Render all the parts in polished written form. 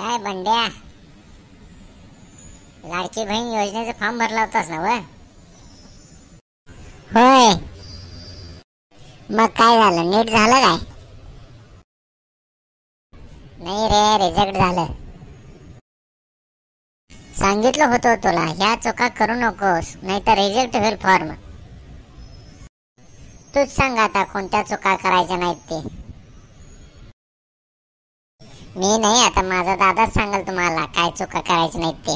काय बंड्या, लाडकी बहीण योजनेचा फॉर्म भरला होतास ना? होय, मग काय झालं? नीट झालं काय? नाही रे, रिजेक्ट झालं. सांगितलं होतं तुला, ह्या चुका करू नकोस, नाहीतर रिजेक्ट होईल फॉर्म. तूच सांग आता कोणत्या चुका करायच्या नाहीत ते. मी नाही, आता माझा दादाच सांगेल तुम्हाला काय चुका करायच्या नाहीत ते.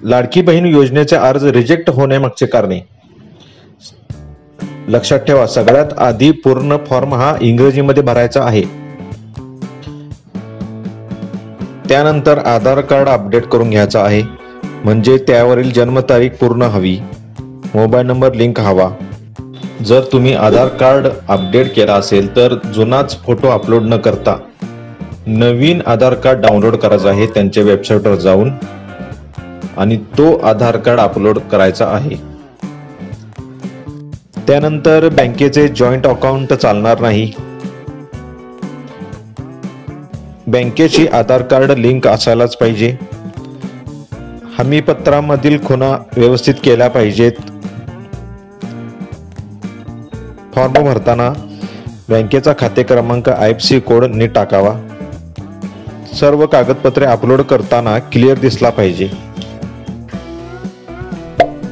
लाडकी बहीण योजनेचे अर्ज रिजेक्ट होण्यामागचे कारणे लक्षात ठेवा. सगळ्यात आधी पूर्ण फॉर्म हा इंग्रजीमध्ये भरायचा आहे. त्यानंतर आधार कार्ड अपडेट करून घ्यायचा आहे, म्हणजे त्यावरील जन्मतारीख पूर्ण हवी, मोबाईल नंबर लिंक हवा. जर तुम्ही आधार कार्ड अपडेट केला असेल तर जुनाच फोटो अपलोड न करता नवीन आधार कार्ड डाउनलोड करायचा आहे त्यांच्या वेबसाईटवर जाऊन, आणि तो आधार कार्ड अपलोड करायचा आहे. त्यानंतर बँकेचे जॉईंट अकाउंट चालणार नाही. बँकेची आधार कार्ड लिंक असायलाच पाहिजे. हमीपत्रामधील खुणा व्यवस्थित केल्या पाहिजेत. फॉर्म भरताना बँकेचा खाते क्रमांक IFSC कोड नीट टाकावा. सर्व कागदपत्रे अपलोड करताना क्लिअर दिसला पाहिजे.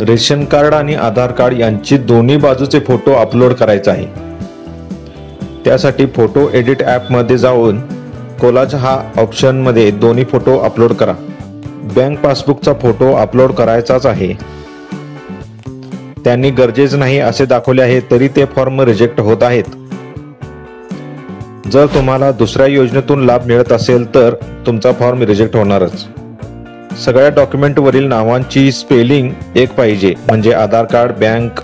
रेशन कार्ड आणि आधार कार्ड यांची दोन्ही बाजूचे फोटो अपलोड करायचा आहे. त्यासाठी फोटो एडिट ॲपमध्ये जाऊन कोलाज हा ऑप्शन मध्ये दोन्ही फोटो अपलोड करा. बँक पासबुकचा फोटो अपलोड करायचाच आहे. त्यांनी गरजेचे नाही असे दाखवले आहे तरी ते फॉर्म रिजेक्ट होत आहेत. जर तुम्हाला दुसऱ्या योजनेतून लाभ मिळत असेल तर तुमचा फॉर्म रिजेक्ट होणारच. सगळ्या डॉक्युमेंटवरील नावांची स्पेलिंग एक पाहिजे, म्हणजे आधार कार्ड, बँक